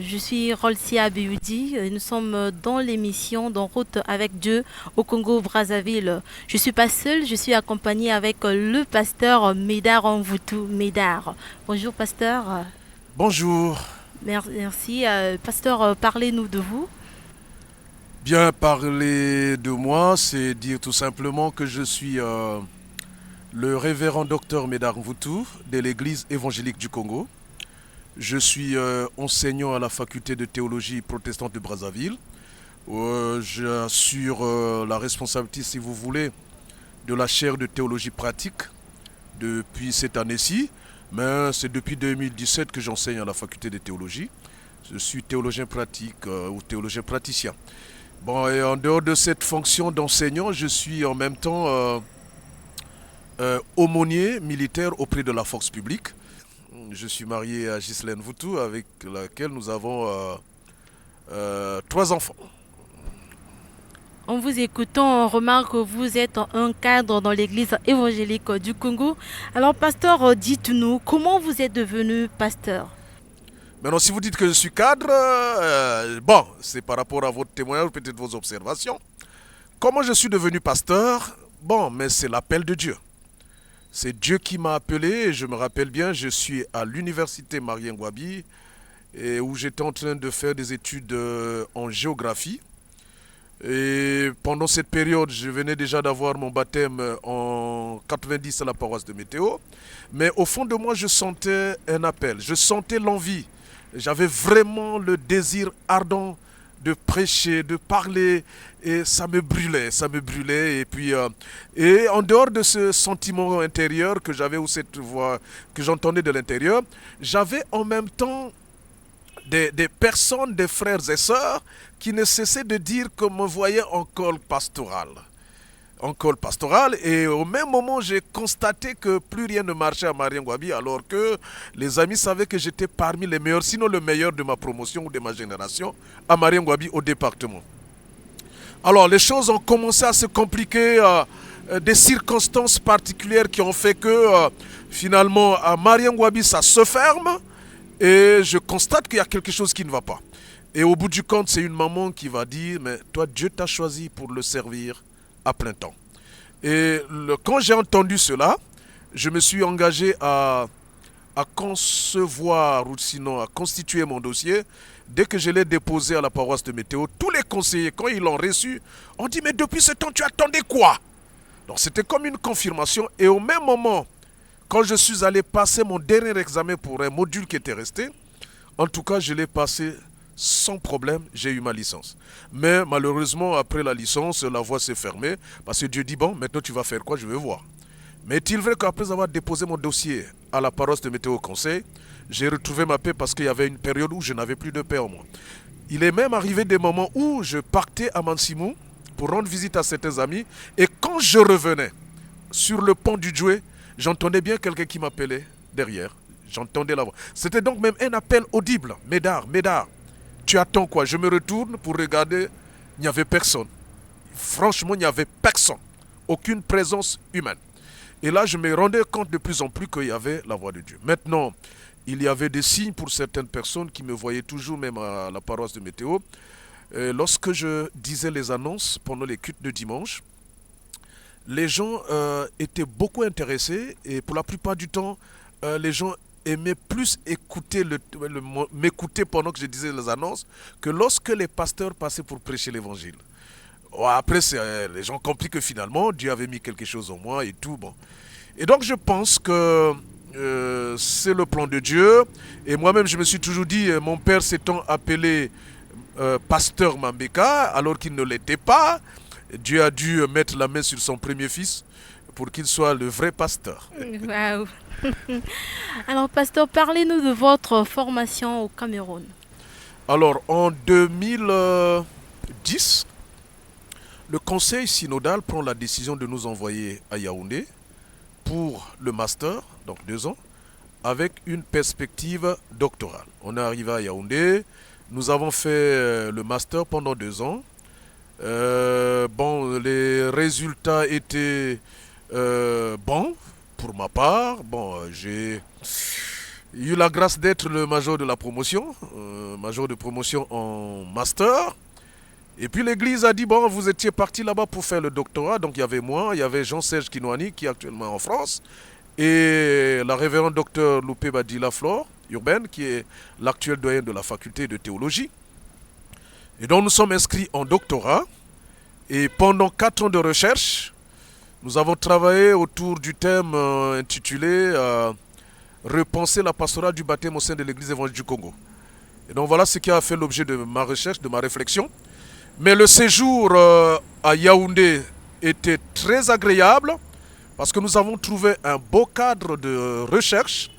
Je suis Rolsia Abiyoudi. Nous sommes dans l'émission d'En route avec Dieu au Congo-Brazzaville. Je suis pas seule, je suis accompagnée avec le pasteur Médard Envoutou. Médard. Bonjour pasteur. Bonjour. Merci. Pasteur, parlez-nous de vous. Bien parler de moi, c'est dire tout simplement que je suis le révérend docteur Médard Mvoutou de l'Église évangélique du Congo. Je suis enseignant à la faculté de théologie protestante de Brazzaville. J'assure la responsabilité, si vous voulez, de la chaire de théologie pratique depuis cette année-ci. Mais c'est depuis 2017 que j'enseigne à la faculté de théologie. Je suis théologien pratique ou théologien praticien. Bon, et en dehors de cette fonction d'enseignant, je suis en même temps aumônier militaire auprès de la force publique. Je suis marié à Ghislaine Voutou, avec laquelle nous avons trois enfants. En vous écoutant, on remarque que vous êtes un cadre dans l'église évangélique du Congo. Alors pasteur, dites-nous, comment vous êtes devenu pasteur? Maintenant, si vous dites que je suis cadre, bon, c'est par rapport à votre témoignage, peut-être vos observations. Comment je suis devenu pasteur? Bon, mais c'est l'appel de Dieu. C'est Dieu qui m'a appelé, et je me rappelle bien, je suis à l'université Marien Ngouabi, et où j'étais en train de faire des études en géographie. Et pendant cette période, je venais déjà d'avoir mon baptême en 90 à la paroisse de Météo. Mais au fond de moi, je sentais un appel, je sentais l'envie. J'avais vraiment le désir ardent de prêcher, de parler, et ça me brûlait, ça me brûlait. Et en dehors de ce sentiment intérieur que j'avais, ou cette voix que j'entendais de l'intérieur, j'avais en même temps des personnes, des frères et sœurs, qui ne cessaient de dire que me voyaient en col pastoral. En col pastoral, et au même moment, j'ai constaté que plus rien ne marchait à Mariengouabi, alors que les amis savaient que j'étais parmi les meilleurs, sinon le meilleur de ma promotion ou de ma génération, à Mariengouabi au département. Alors, les choses ont commencé à se compliquer, des circonstances particulières qui ont fait que, finalement, à Mariengouabi, ça se ferme, et je constate qu'il y a quelque chose qui ne va pas. Et au bout du compte, c'est une maman qui va dire, mais toi, Dieu t'a choisi pour le servir à plein temps. Quand j'ai entendu cela, je me suis engagé à concevoir, ou sinon à constituer mon dossier. Dès que je l'ai déposé à la paroisse de Météo, tous les conseillers, quand ils l'ont reçu, ont dit, mais depuis ce temps, tu attendais quoi? Donc c'était comme une confirmation. Et au même moment, quand je suis allé passer mon dernier examen pour un module qui était resté, en tout cas, je l'ai passé sans problème, j'ai eu ma licence. Mais malheureusement, après la licence, la voie s'est fermée, parce que Dieu dit, bon, maintenant tu vas faire quoi? Je veux voir. Mais est-il vrai qu'après avoir déposé mon dossier à la paroisse de Météo Conseil, j'ai retrouvé ma paix, parce qu'il y avait une période où je n'avais plus de paix en moi. Il est même arrivé des moments où je partais à Mansimou pour rendre visite à certains amis, et quand je revenais sur le pont du Djoué, j'entendais bien quelqu'un qui m'appelait derrière. J'entendais la voix. C'était donc même un appel audible. Médard, Médard, tu attends quoi? Je me retourne pour regarder. Il n'y avait personne. Franchement, il n'y avait personne. Aucune présence humaine. Et là, je me rendais compte de plus en plus qu'il y avait la voix de Dieu. Maintenant, il y avait des signes pour certaines personnes qui me voyaient toujours, même à la paroisse de Météo. Lorsque je disais les annonces pendant les cultes de dimanche, les gens étaient beaucoup intéressés, et pour la plupart du temps, les gens aimaient plus écouter m'écouter pendant que je disais les annonces que lorsque les pasteurs passaient pour prêcher l'évangile. Ouais, après, les gens ont compris que finalement, Dieu avait mis quelque chose en moi et tout. Bon. Et donc, je pense que c'est le plan de Dieu. Et moi-même, je me suis toujours dit, mon père s'étant appelé pasteur Mambeka, alors qu'il ne l'était pas, Dieu a dû mettre la main sur son premier fils pour qu'il soit le vrai pasteur. Waouh. Alors pasteur, parlez-nous de votre formation au Cameroun. Alors, en 2010, le conseil synodal prend la décision de nous envoyer à Yaoundé pour le master, donc 2 ans, avec une perspective doctorale. On est arrivé à Yaoundé, nous avons fait le master pendant 2 ans. Bon, les résultats étaient bons pour ma part. Bon, J'ai eu la grâce d'être le major de la promotion, major de promotion en master. Et puis l'église a dit, bon, vous étiez parti là-bas pour faire le doctorat. Donc il y avait moi, il y avait Jean-Serge Kinouani qui est actuellement en France. Et la révérende docteur Loupé Badila Flore Urbaine, qui est l'actuel doyen de la faculté de théologie. Et donc nous sommes inscrits en doctorat. Et pendant 4 ans de recherche, nous avons travaillé autour du thème intitulé Repenser la pastorale du baptême au sein de l'église évangélique du Congo. Et donc voilà ce qui a fait l'objet de ma recherche, de ma réflexion. Mais le séjour à Yaoundé était très agréable parce que nous avons trouvé un beau cadre de recherche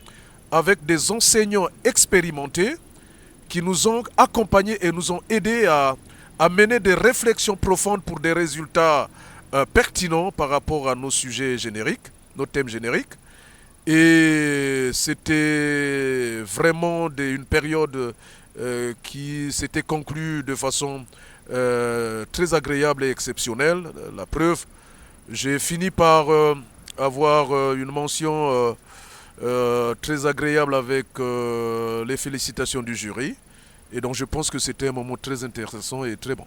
avec des enseignants expérimentés qui nous ont accompagnés et nous ont aidés à mener des réflexions profondes pour des résultats pertinents par rapport à nos sujets génériques, nos thèmes génériques. Et c'était vraiment une période qui s'était conclue de façon très agréable et exceptionnelle. La preuve, j'ai fini par avoir une mention très agréable avec les félicitations du jury. Et donc je pense que c'était un moment très intéressant et très bon.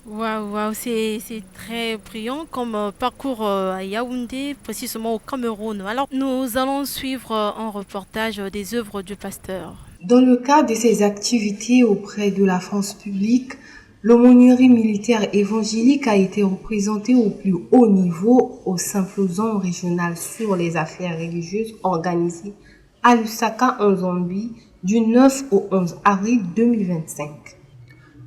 Waouh, waouh, c'est très brillant comme parcours à Yaoundé, précisément au Cameroun. Alors, nous allons suivre un reportage des œuvres du pasteur. Dans le cadre de ses activités auprès de la France publique, l'aumônerie militaire évangélique a été représentée au plus haut niveau au symposium régional sur les affaires religieuses organisé à Lusaka en Zambie du 9 au 11 avril 2025.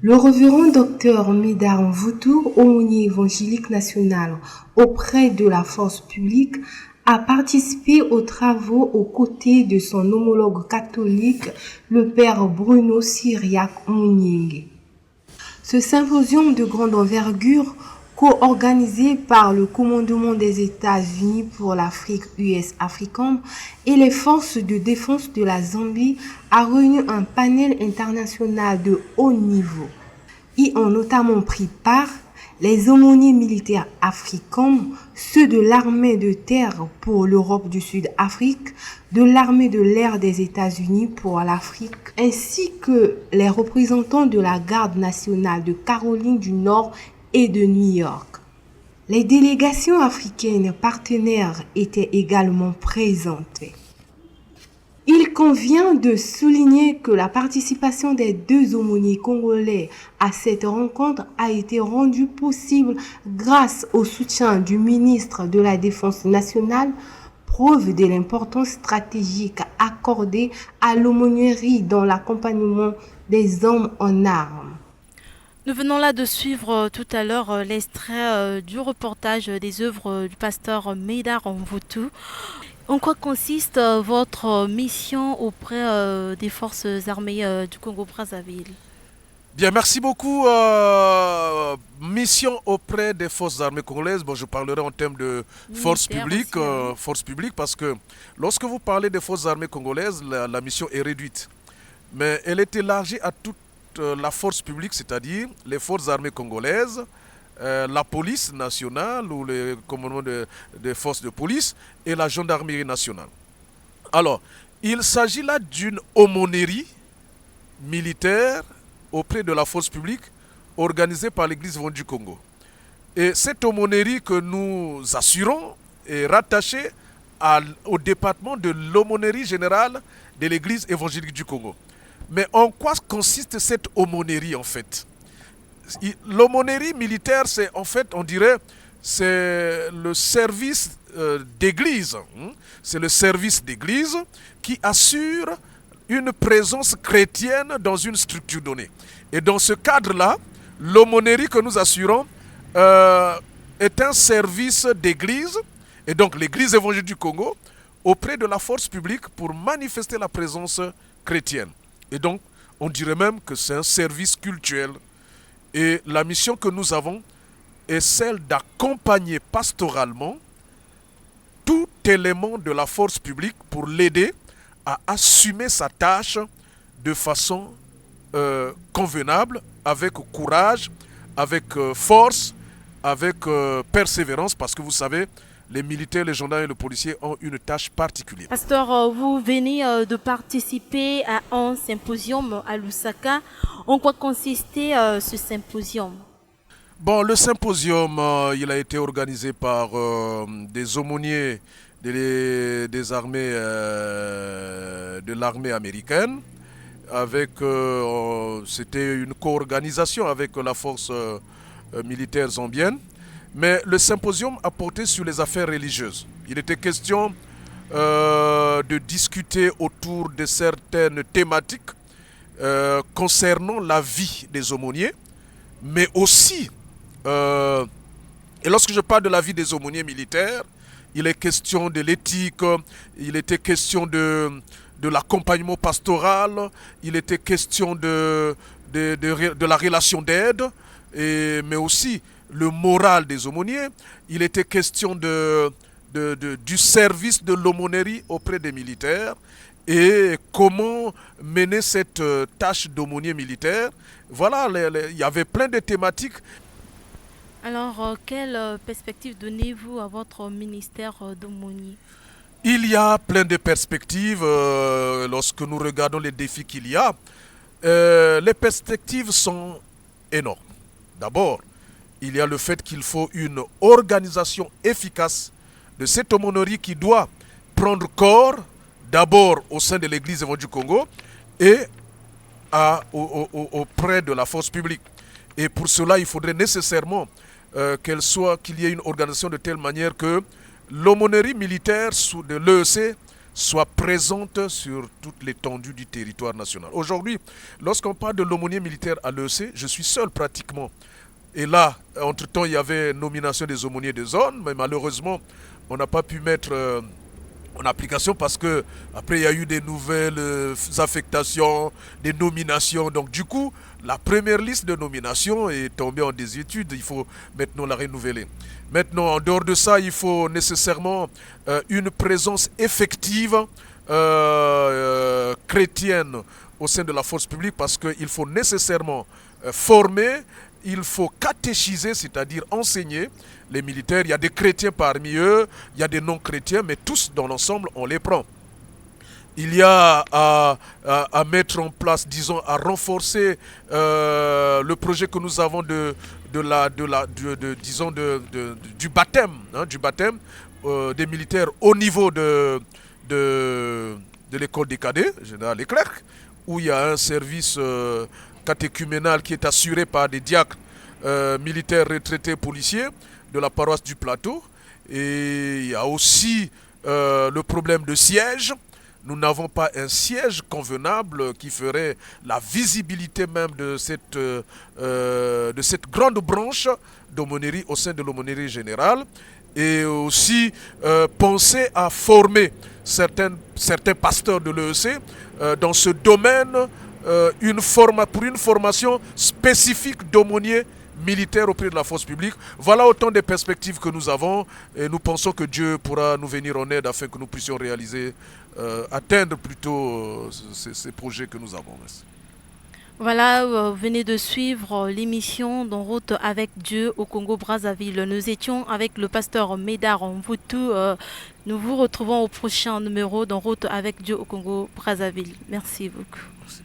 Le révérend docteur Médard Mvutu, aumônier évangélique national auprès de la force publique, a participé aux travaux aux côtés de son homologue catholique, le père Bruno Cyriaque Mouniengue. Ce symposium de grande envergure, co-organisé par le commandement des États-Unis pour l'Afrique US Africom et les forces de défense de la Zambie, a réuni un panel international de haut niveau. Y ont notamment pris part les aumôniers militaires africains, ceux de l'armée de terre pour l'Europe du Sud-Afrique, de l'armée de l'air des États-Unis pour l'Afrique, ainsi que les représentants de la garde nationale de Caroline du Nord et de New York. Les délégations africaines partenaires étaient également présentes. Il convient de souligner que la participation des deux aumôniers congolais à cette rencontre a été rendue possible grâce au soutien du ministre de la Défense nationale, preuve de l'importance stratégique accordée à l'aumônerie dans l'accompagnement des hommes en armes. Nous venons là de suivre tout à l'heure l'extrait du reportage des œuvres du pasteur Médard Mvutu. En quoi consiste votre mission auprès des forces armées du Congo-Brazzaville? Bien, merci beaucoup. Mission auprès des forces armées congolaises. Bon, je parlerai en termes de Militaire aussi, hein. force publique, parce que lorsque vous parlez des forces armées congolaises, la mission est réduite. Mais elle est élargie à toute la force publique, c'est-à-dire les forces armées congolaises, la police nationale ou le commandement des forces de police et la gendarmerie nationale. Alors, il s'agit là d'une aumônerie militaire auprès de la force publique organisée par l'Église évangélique du Congo. Et cette aumônerie que nous assurons est rattachée au département de l'aumônerie générale de l'Église évangélique du Congo. Mais en quoi consiste cette aumônerie en fait? L'aumônerie militaire, c'est en fait, on dirait, c'est le service d'église. C'est le service d'église qui assure une présence chrétienne dans une structure donnée. Et dans ce cadre-là, l'aumônerie que nous assurons est un service d'église, et donc l'église évangélique du Congo, auprès de la force publique pour manifester la présence chrétienne. Et donc, on dirait même que c'est un service cultuel. Et la mission que nous avons est celle d'accompagner pastoralement tout élément de la force publique pour l'aider à assumer sa tâche de façon convenable, avec courage, avec force, avec persévérance, parce que vous savez, les militaires, les gendarmes et les policiers ont une tâche particulière. Pasteur, vous venez de participer à un symposium à Lusaka. En quoi consistait ce symposium? Bon, le symposium, il a été organisé par des aumôniers des armées, de l'armée américaine. C'était une co-organisation avec la force militaire zambienne. Mais le symposium a porté sur les affaires religieuses. Il était question de discuter autour de certaines thématiques concernant la vie des aumôniers, mais aussi, et lorsque je parle de la vie des aumôniers militaires, il est question de l'éthique, il était question de l'accompagnement pastoral, il était question de la relation d'aide, mais aussi le moral des aumôniers, il était question du service de l'aumônerie auprès des militaires et comment mener cette tâche d'aumônier militaire. Voilà, il y avait plein de thématiques. Alors, quelle perspective donnez-vous à votre ministère d'aumônier? Il y a plein de perspectives lorsque nous regardons les défis qu'il y a. Les perspectives sont énormes. D'abord, il y a le fait qu'il faut une organisation efficace de cette aumônerie qui doit prendre corps d'abord au sein de l'Église évangélique du Congo et auprès de la force publique. Et pour cela, il faudrait nécessairement qu'il y ait une organisation de telle manière que l'aumônerie militaire de l'EEC soit présente sur toute l'étendue du territoire national. Aujourd'hui, lorsqu'on parle de l'aumônier militaire à l'EEC, je suis seul pratiquement. Et là, entre-temps, il y avait nomination des aumôniers de zone, mais malheureusement, on n'a pas pu mettre en application parce que après il y a eu des nouvelles affectations, des nominations. Donc du coup, la première liste de nominations est tombée en désuétude. Il faut maintenant la renouveler. Maintenant, en dehors de ça, il faut nécessairement une présence effective chrétienne au sein de la force publique parce qu'il faut nécessairement former, il faut catéchiser, c'est-à-dire enseigner les militaires. Il y a des chrétiens parmi eux, il y a des non-chrétiens, mais tous dans l'ensemble, on les prend. Il y a à mettre en place, disons, à renforcer le projet que nous avons du baptême, du baptême des militaires au niveau de l'école des cadets, général Leclerc, où il y a un service catéchuménal qui est assuré par des diacres militaires retraités policiers de la paroisse du Plateau. Et il y a aussi le problème de siège. Nous n'avons pas un siège convenable qui ferait la visibilité même de cette grande branche d'aumônerie au sein de l'aumônerie générale. Et aussi penser à former certains pasteurs de l'EEC dans ce domaine pour une formation spécifique d'aumônier militaire auprès de la force publique. Voilà autant de perspectives que nous avons et nous pensons que Dieu pourra nous venir en aide afin que nous puissions atteindre plutôt ces projets que nous avons. Merci. Voilà, vous venez de suivre l'émission d'En route avec Dieu au Congo-Brazzaville. Nous étions avec le pasteur Médard Mvutu. Nous vous retrouvons au prochain numéro d'En route avec Dieu au Congo-Brazzaville. Merci beaucoup. Merci.